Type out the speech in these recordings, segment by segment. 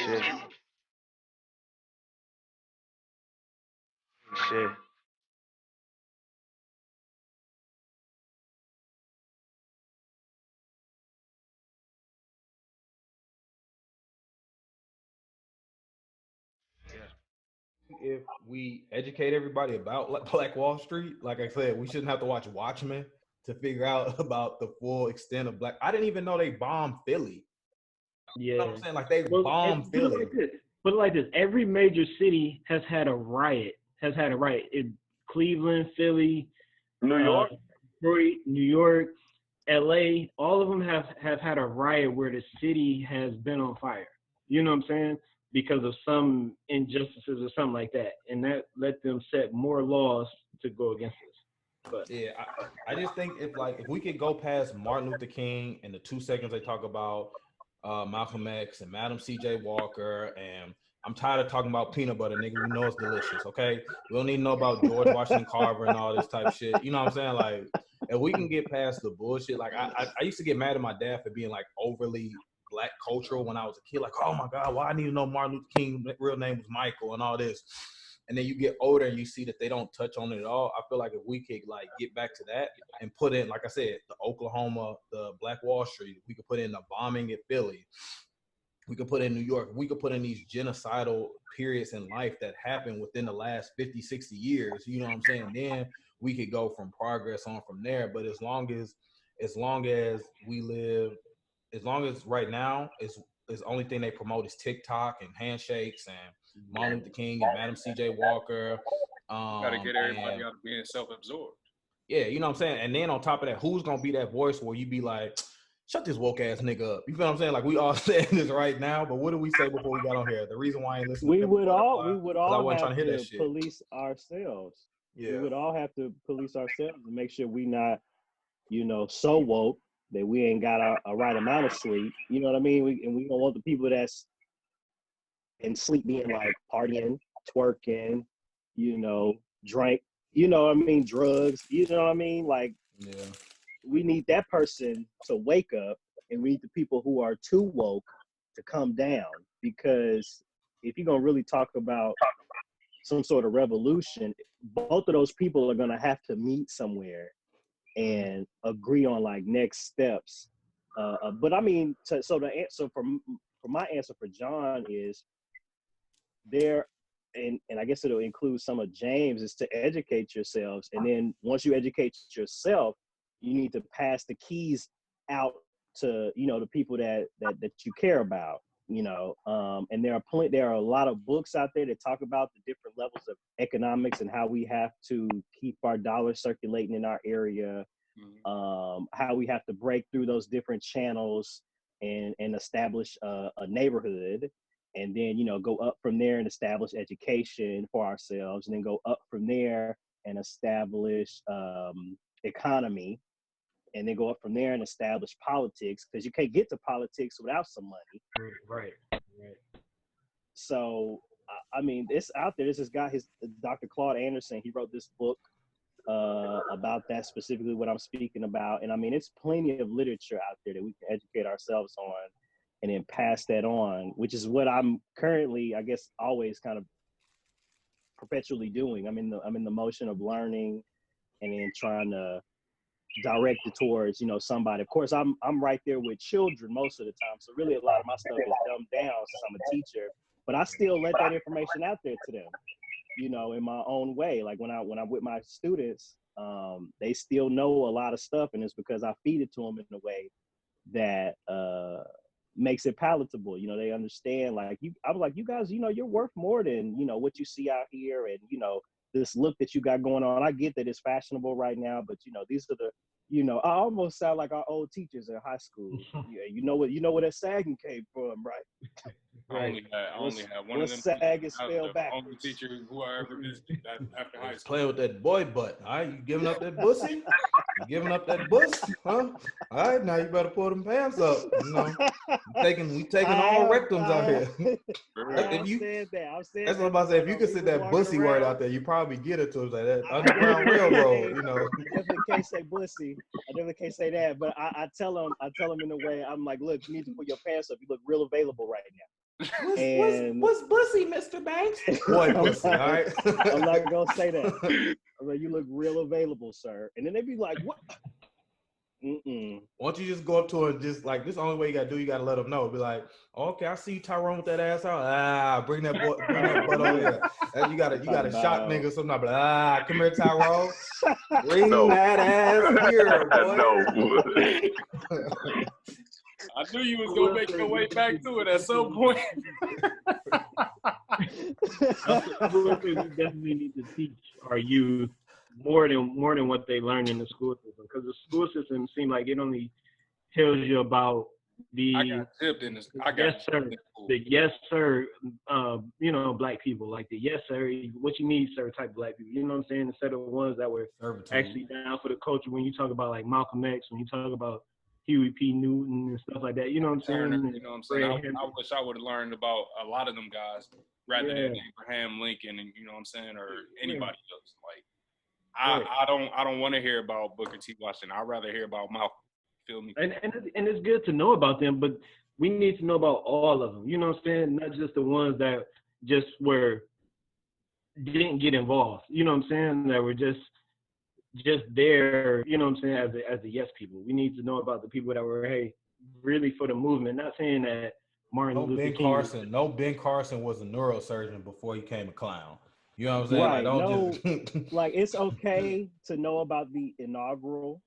Shit. Shit. If we educate everybody about Black Wall Street, like I said, we shouldn't have to watch Watchmen to figure out about the full extent of Black. I didn't even know they bombed Philly. You know what Yeah. I'm saying? Like they Well, bombed put it Philly. like this. Put it like this. Every major city has had a riot. Has had a riot. Cleveland, Philly, New uh, York. Detroit, New York, L.A. All of them have had a riot where the city has been on fire. You know what I'm saying? Because of some injustices or something like that, and that let them set more laws to go against us. But Yeah, I just think if we could go past Martin Luther King and the 2 seconds they talk about Malcolm X and Madam C.J. Walker, and I'm tired of talking about peanut butter, nigga. We know it's delicious, okay? We don't need to know about George Washington Carver and all this type of shit. You know what I'm saying? Like, if we can get past the bullshit, like I used to get mad at my dad for being like overly black cultural when I was a kid. Like, oh my God, why I need to know Martin Luther King's real name was Michael and all this. And then you get older and you see that they don't touch on it at all. I feel like if we could like get back to that and put in, like I said, the Oklahoma, the Black Wall Street, we could put in the bombing at Philly, we could put in New York, we could put in these genocidal periods in life that happened within the last 50, 60 years, you know what I'm saying? Then we could go from progress on from there. But as long as we live, as long as right now is the only thing they promote is TikTok and handshakes and Martin Luther King and Madam C.J. Walker. You got to get everybody And out of being self-absorbed. yeah, you know what I'm saying? And then on top of that, who's gonna be that voice where you be like, shut this woke ass nigga up? You feel what I'm saying? Like we all saying this right now, but what did we say before we got on here? The reason why I ain't listening We to would all Butterfly, we would because I all wasn't have trying to hear that to shit. police ourselves. We Yeah. would all have to police ourselves and make sure we not, so woke that we ain't got a right amount of sleep. You know what I mean? We don't want the people that's in sleep being like partying, twerking, drink, what I mean, drugs, you know what I mean? Like Yeah. we need that person to wake up, and we need the people who are too woke to come down. Because if you're gonna really talk about some sort of revolution, both of those people are gonna have to meet somewhere and agree on like next steps. But I mean, so the answer for my answer for John is there, and I guess it'll include some of James, is to educate yourselves, and then once you educate yourself, you need to pass the keys out to the people that you care about. And there are a lot of books out there that talk about the different levels of economics and how we have to keep our dollars circulating in our area, how we have to break through those different channels and establish a neighborhood, and then go up from there and establish education for ourselves, and then go up from there and establish economy, and then go up from there and establish politics, because you can't get to politics without some money. right. So I mean, it's out there. There's this guy, his Dr. Claude Anderson. He wrote this book about that, specifically what I'm speaking about. And I mean, it's plenty of literature out there that we can educate ourselves on, and then pass that on, which is what I'm currently, I guess, always kind of perpetually doing. I'm in the motion of learning, and then trying to direct it towards somebody. Of course, I'm right there with children most of the time, so really a lot of my stuff is dumbed down since I'm a teacher, but I still let that information out there to them, in my own way. Like when I'm with my students, they still know a lot of stuff, and it's because I feed it to them in a way that makes it palatable. They understand, like, I was like, you guys, you're worth more than what you see out here, and this look that you got going on. I get that it's fashionable right now, but these are the I almost sound like our old teachers in high school. Yeah, you know where that sagging came from, right? I only had one of them. Sag is I was spelled the backwards. only teacher who I ever visited after high school. Playing with that boy butt. All right, you giving up that pussy? You giving up that bush? Huh? All right, now you better pull them pants up. We taking all rectums out here. I've said that. That's what I'm about to say. If you could sit that bussy word out there, you probably get it to us like that I Underground Railroad. I definitely can't say bussy. I definitely can't say that. But I tell them in a way, I'm like, look, you need to put your pants up. You look real available right now. And What's bussy, Mr. Banks? Boy, pussy, all right? I'm not gonna say that. I'm like, you look real available, sir. And then they be like, what? Why don't you just go up to her and just like, this is the only way you gotta do, you gotta let them know. Be like, okay, I see you, Tyrone, with that ass out. Bring that butt over here. And you gotta shock niggas sometimes. Be like, come here, Tyrone. Bring that ass here, boy. No. I knew you was gonna make your way back to it at some point. We definitely need to teach our youth more than what they learn in the school system, because the school system seems like it only tells you about the I got tipped in this. yes sir, black people, like the yes sir, what you need sir type black people. You know what I'm saying? Instead of the ones that were actually down for the culture. When you talk about like Malcolm X, when you talk about Huey P. Newton and stuff like that, you know what I'm saying? Turner, you know what I'm saying? I wish I would have learned about a lot of them guys rather than Abraham Lincoln and you know what I'm saying, or anybody else. Like I don't want to hear about Booker T. Washington. I'd rather hear about Malcolm. Feel me? And it's good to know about them, but we need to know about all of them. You know what I'm saying? Not just the ones that just didn't get involved. You know what I'm saying? That were just there. You know what I'm saying? As the yes people, we need to know about the people that were really for the movement. Not saying that Martin Luther King. Ben Carson was a neurosurgeon before he became a clown. You know what I'm saying? Right. Just like it's okay to know about the inaugural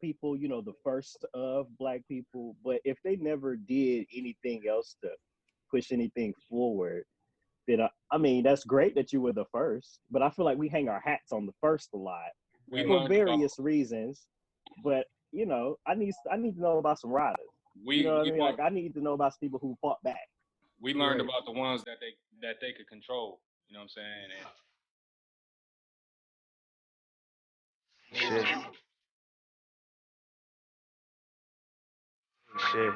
people, the first of black people, but if they never did anything else to push anything forward, then I mean that's great that you were the first, but I feel like we hang our hats on the first a lot for various reasons. But I need to know about some riders. Like I need to know about some people who fought back. We learned about the ones that they could control. You know what I'm saying? Shit.